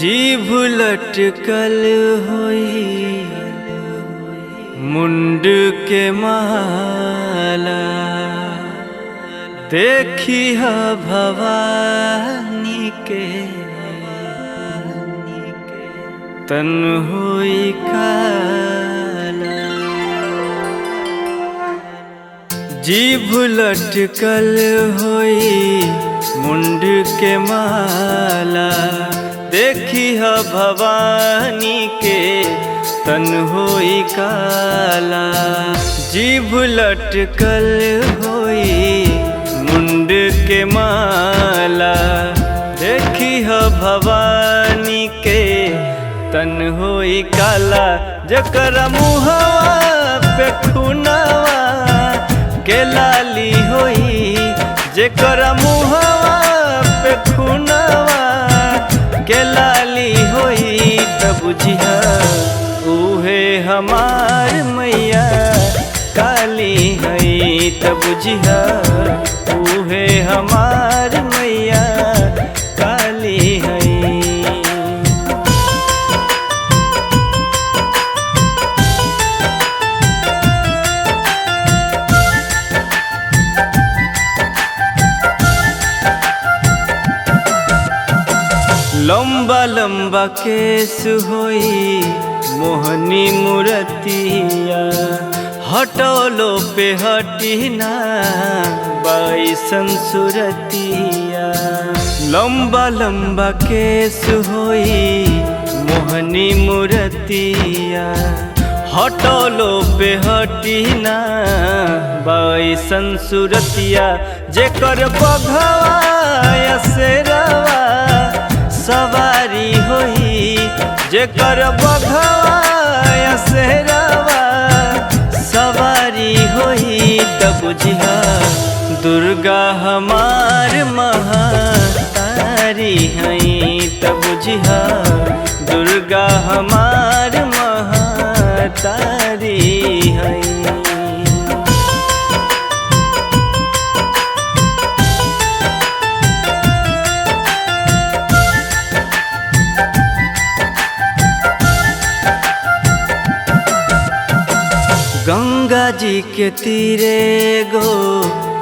जीभ लटकल होई मुंड के माला, देखी ह भवानी के तन होई काला। जीभ लटकल होई मुंड के माला, देखी ह भवानी के तन होई काला। जीभ लटकल होई मुंड के माला, देखी ह भवानी के तन होई काला। जकरा मुहवा पे खुनवा के लाली होई, जेकरा मुहवा पे खुनवा के लाली होई, तब बुझिया उहे हमार मैया काली हई। तब बुझिया उहे हमार मैया काली हई। लंबा लंबा केस होई मोहनी मूर्तिया, हटोलो पे हटी ना बाईसन सुरतिया। लंबा लंबा केस होई मोहनी मूर्तिया, हटोलो पे हटी ना बाईसन सुरतिया। जेकर बघवा या शेरवा सवारी होई, जेकर बघवा या शेरवा सवारी होई, तब बुझिया दुर्गा हमार महतारी हई। तब बुझिया दुर्गा हमार महतारी हई। गंगा जी के तीरे गो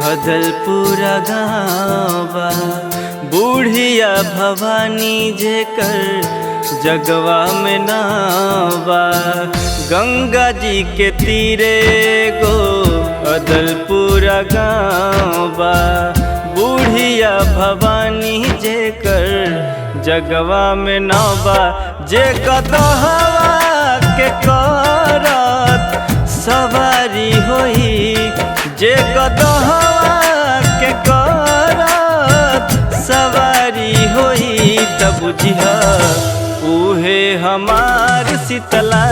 भदलपुरा गाँवा, बूढ़िया भवानी जेकर जगवा में नावा। गंगा जी के तीरे गो भदलपुरा गाँवा, बूढ़िया भवानी जेकर जगवा में नावा। जे कतहवा के करत सवारी होई, जे गदहवा के करत सवारी होई, तब बुझिया उहे हमार शीतला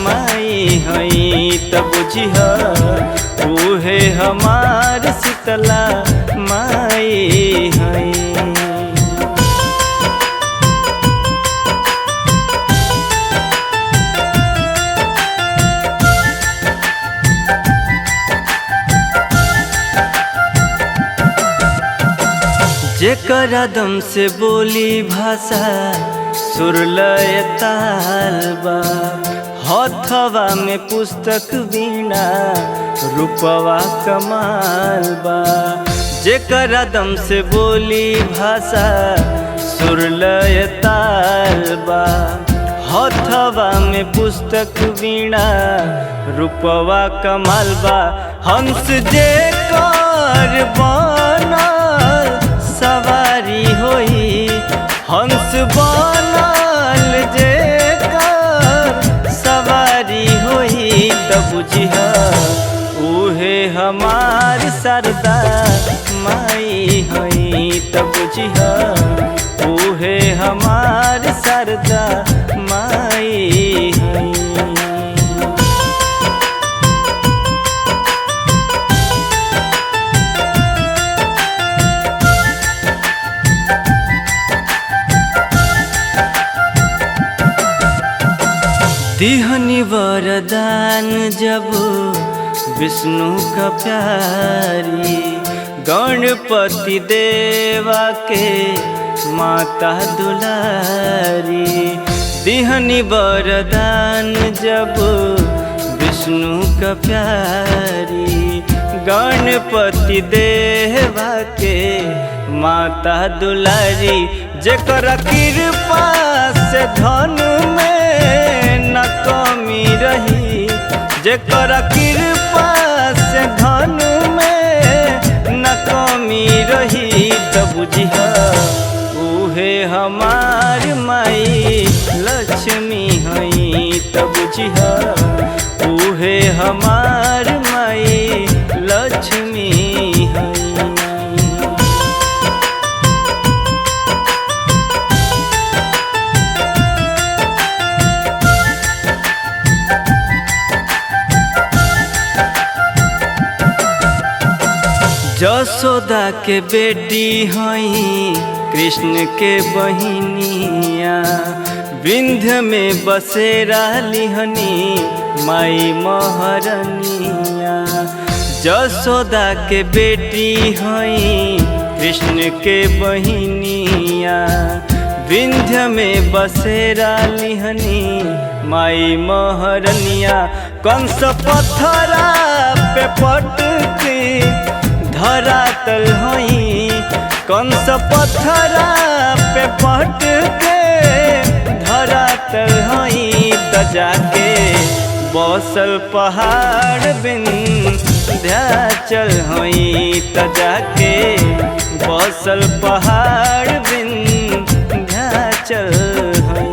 माई हई। तब बुझिया उहे हमार शीतला माई हई। जेकरा दम से बोली भाषा सुरलय तालबा, हथवा में पुस्तक बीना रूपवा कमालबा। जेकरा दम से बोली भाषा सुरलय तालबा, हथवा में पुस्तक बीना रूपवा कमालबा। हंस जेकर बनल सवारी होई, हंस बनल जेकर सवारी होई, तब बुझिया उहे हमार शारदा माई हई। तब बुझिया उहे हमार शारदा माई हई। दिहनी वरदान जब विष्णु का प्यारी, गणपति देवा के माता दुलारी, दिहनी वरदान जब विष्णु का प्यारी। गणपति देवा के माता दुलारी, जेकर कृपा से धन में न कमी रही, जेकर कृपा से धन में न कमी रही। तब बुझिया उहे हमार माई लक्ष्मी हई, तब बुझिया उहे हमार माई लक्ष्मी हई। यशोदा के बेटी हई कृष्ण के बहिनिया, विंध्य में बसेरा लिहनी माई महरनिया। यशोदा के बेटी हई कृष्ण के बहिनिया, विंध्य में बसेरा लिहनी माई महरनिया। कंस पत्थरा पे पटके धरातल हई, कंस पत्थरा पे पटके धरातल हई। त जाके बसल पहाड़ विंध्याचल हई, त जाके बसल पहाड़ विंध्याचल हई।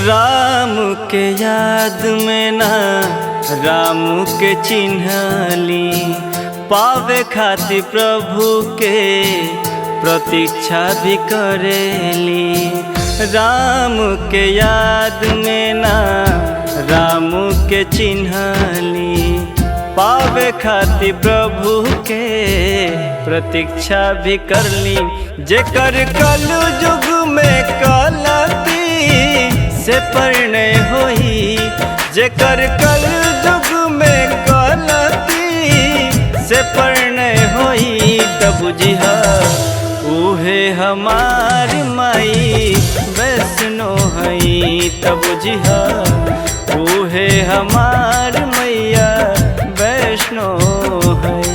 राम के याद में ना राम के चिन्हली, पावे खातिर प्रभु के प्रतीक्षा भी करेली। राम के याद में ना राम के चिन्हली, पावे खातिर प्रभु के प्रतीक्षा भी करली। जेकर कल युग में कलती से परिणय होई, जेकर कल युग में गलती से परिणय होई। तब बुझिया उहे हमार माई वैष्णो हई, तब बुझिया उहे हमार मैया वैष्णो हई।